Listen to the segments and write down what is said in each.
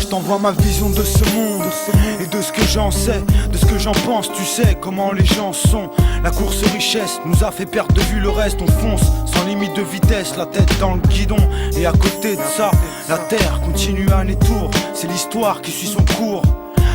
Je t'envoie ma vision de ce monde et de ce que j'en sais, de ce que j'en pense. Tu sais comment les gens sont. La course richesse nous a fait perdre de vue le reste. On fonce sans limite de vitesse, la tête dans le guidon. Et à côté de ça, la terre continue à aller tour. C'est l'histoire qui suit son cours.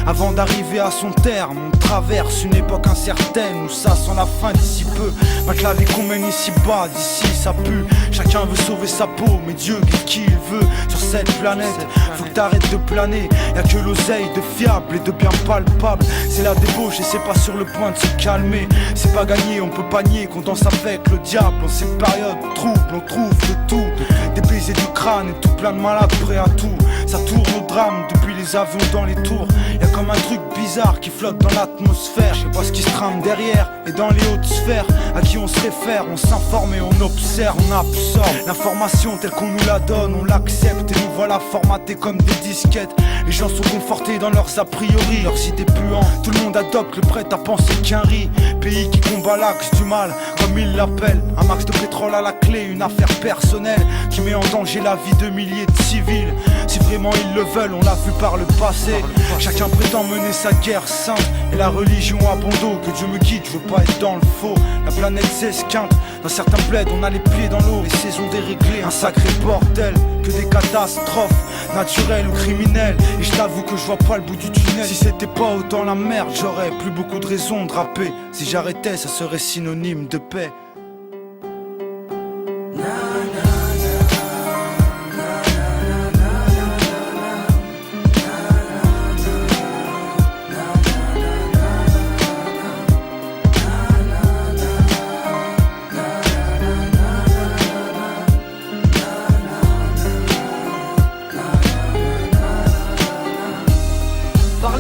Avant d'arriver à son terme, on traverse une époque incertaine où ça sent la fin d'ici peu. Malgré la vie qu'on mène ici bas, d'ici ça pue. Chacun veut sauver sa peau, mais Dieu guide qui il veut sur cette planète. Faut que t'arrêtes de planer, y'a que l'oseille de fiable et de bien palpable. C'est la débauche et c'est pas sur le point de se calmer. C'est pas gagné, on peut pas nier qu'on danse avec le diable. En ces périodes troubles, on trouve de tout. Des baisers du crâne et tout plein de malades prêts à tout. Ça tourne au drame depuis les avions dans les tours. Y'a comme un truc bizarre qui flotte dans l'atmosphère. Je sais pas ce qui se trame derrière et dans les hautes sphères. À qui on se réfère, on s'informe et on observe, on absorbe l'information telle qu'on nous la donne, on l'accepte et nous voilà formatés comme des disquettes. Les gens sont confortés dans leurs a priori, leurs idées puantes. Tout le monde adopte le prêt à penser qu'un riz. Pays qui combat l'axe du mal, comme ils l'appellent. Un max de pétrole à la clé, une affaire personnelle qui met en danger la vie de milliers de civils. Si vraiment ils le veulent, on l'a vu par le passé. Chacun prétend mener sa guerre sainte et la religion a bon dos. Que Dieu me guide, je veux pas être dans le faux. La planète s'esquinte, dans certains plaids on a les pieds dans l'eau. Les saisons déréglées, un sacré bordel. Que des catastrophes, naturelles ou criminelles. Et je t'avoue que je vois pas le bout du tunnel. Si c'était pas autant la merde, j'aurais plus beaucoup de raisons de rapper. Si j'arrêtais, ça serait synonyme de paix.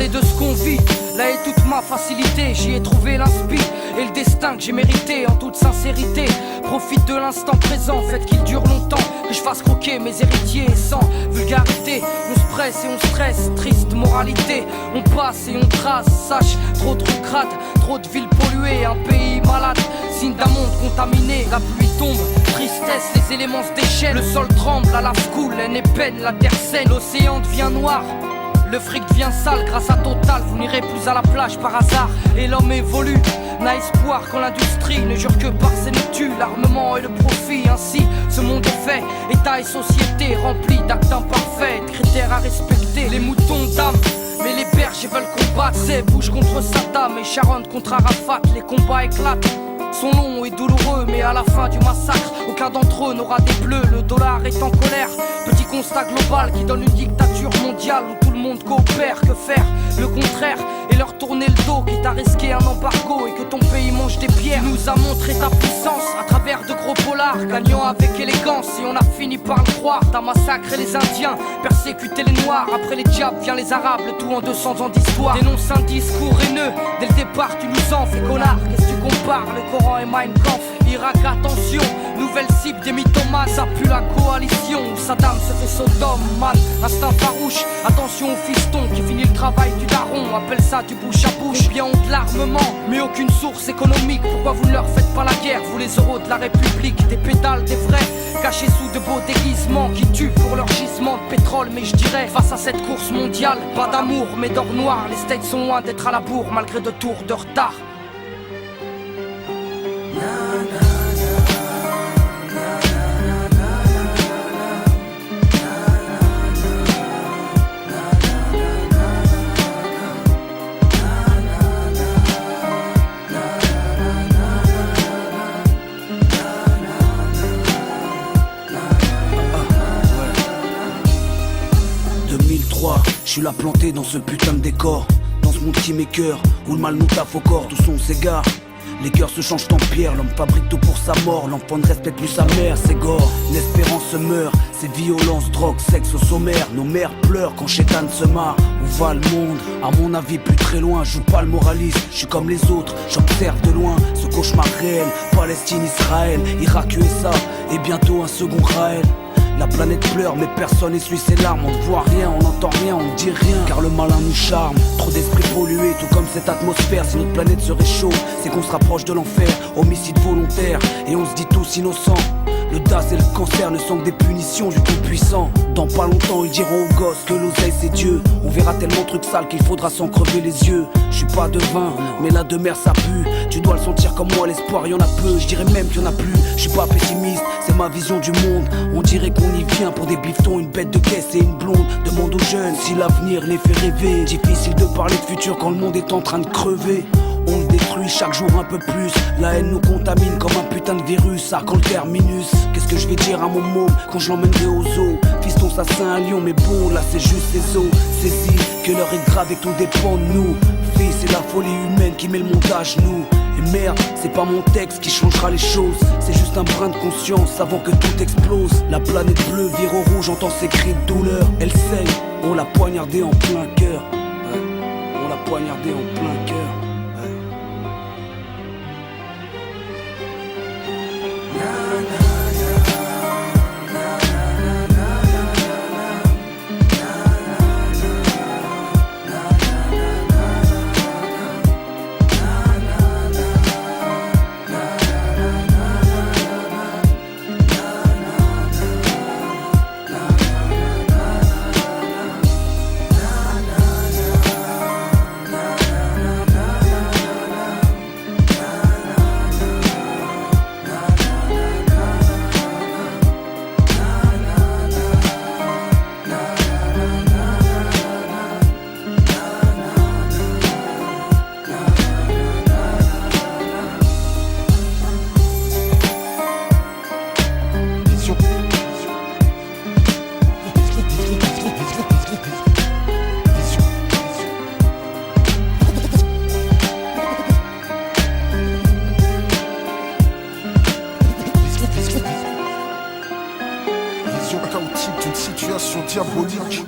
De ce qu'on vit, là est toute ma facilité. J'y ai trouvé l'inspi et le destin que j'ai mérité. En toute sincérité, profite de l'instant présent. Faites qu'il dure longtemps, que je fasse croquer mes héritiers. Sans vulgarité, on se presse et on stresse. Triste moralité, on passe et on trace. Sache, trop de crade, trop de villes polluées. Un pays malade, signe d'un monde contaminé. La pluie tombe, tristesse, les éléments se déchaînent. Le sol tremble, la lave coule, haine et peine, la terre saigne. L'océan devient noir, le fric devient sale grâce à Total. Vous n'irez plus à la plage par hasard. Et l'homme évolue, n'a espoir quand l'industrie ne jure que par ses noctus. L'armement et le profit, ainsi ce monde est fait. État et société remplis d'actes imparfaits, de critères à respecter. Les moutons d'âme, mais les bergers veulent combattre. C'est Bush contre Saddam et Sharon contre Arafat. Les combats éclatent, sont longs et douloureux, mais à la fin du massacre, aucun d'entre eux n'aura des bleus. Le dollar est en colère, petit constat global qui donne une dictature mondiale où tout le monde coopère. Que faire? Le contraire, et leur tourner le dos, quitte à risquer un embargo et que ton pays mange des pierres. Tu nous as montré ta puissance à travers de gros polars, gagnant avec élégance, et on a fini par le croire. T'as massacré les Indiens, persécuté les Noirs. Après les diables vient les Arabes, le tout en 200 ans d'histoire. Dénonce un discours haineux, dès le départ tu nous en fais connard. Qu'est-ce que tu compares? Le Coran et Mein Kampf. Irak, attention, nouvelle cible des mythomanes. Ça pue la coalition où Saddam se fait Sodome, man. Instinct farouche, attention au fiston qui finit le travail du daron. Appelle ça du bouche à bouche. Bien ont de l'armement, mais aucune source économique. Pourquoi vous ne leur faites pas la guerre, vous les euros de la République? Des pédales, des vrais, cachés sous de beaux déguisements qui tuent pour leur gisement de pétrole. Mais je dirais, face à cette course mondiale, pas d'amour mais d'or noir. Les States sont loin d'être à la bourre malgré 2 tours de retard. Je suis là planté dans ce putain de décor, dans ce monde qui m'écœure, où le mal nous taffe au corps, tout son s'égare. Les cœurs se changent en pierre, l'homme fabrique tout pour sa mort. L'enfant ne respecte plus sa mère, c'est gore. L'espérance se meurt, c'est violence, drogue, sexe au sommaire. Nos mères pleurent quand Chétan se marre. Où va le monde? À mon avis plus très loin. Je joue pas le moraliste, je suis comme les autres. J'observe de loin ce cauchemar réel. Palestine, Israël, Irak, USA et bientôt un second Raël. La planète pleure mais personne essuie ses larmes. On ne voit rien, on n'entend rien, on ne dit rien, car le malin nous charme. Trop d'esprits pollués, tout comme cette atmosphère. Si notre planète se réchauffe, c'est qu'on se rapproche de l'enfer. Homicide volontaire, et on se dit tous innocents. Le DAS et le cancer ne sont que des punitions du tout-puissant. Dans pas longtemps ils diront aux gosses que l'oseille c'est Dieu. On verra tellement de trucs sales qu'il faudra s'en crever les yeux. Je suis pas devin, mais la demeure ça pue. Tu dois le sentir comme moi, l'espoir y'en a peu. Je dirais même qu'il y en a plus, je suis pas pessimiste, c'est ma vision du monde. On dirait qu'on y vient pour des bifetons, une bête de caisse et une blonde. Demande aux jeunes si l'avenir les fait rêver. Difficile de parler de futur quand le monde est en train de crever. On le détruit chaque jour un peu plus. La haine nous contamine comme un putain de virus. Ça quand le terminus. Qu'est-ce que je vais dire à mon môme quand je l'emmènerai au zoo? Fiston ça c'est un lion mais bon là c'est juste ses os. Saisis que l'heure est grave et que tout dépend de nous. Fils c'est la folie humaine qui met le monde à genoux. Et merde, c'est pas mon texte qui changera les choses. C'est juste un brin de conscience avant que tout explose. La planète bleue vire au rouge, j'entends ses cris de douleur. Elle saigne, on l'a poignardée en plein cœur. On l'a poignardée en plein cœur. Chaotique d'une situation diabolique.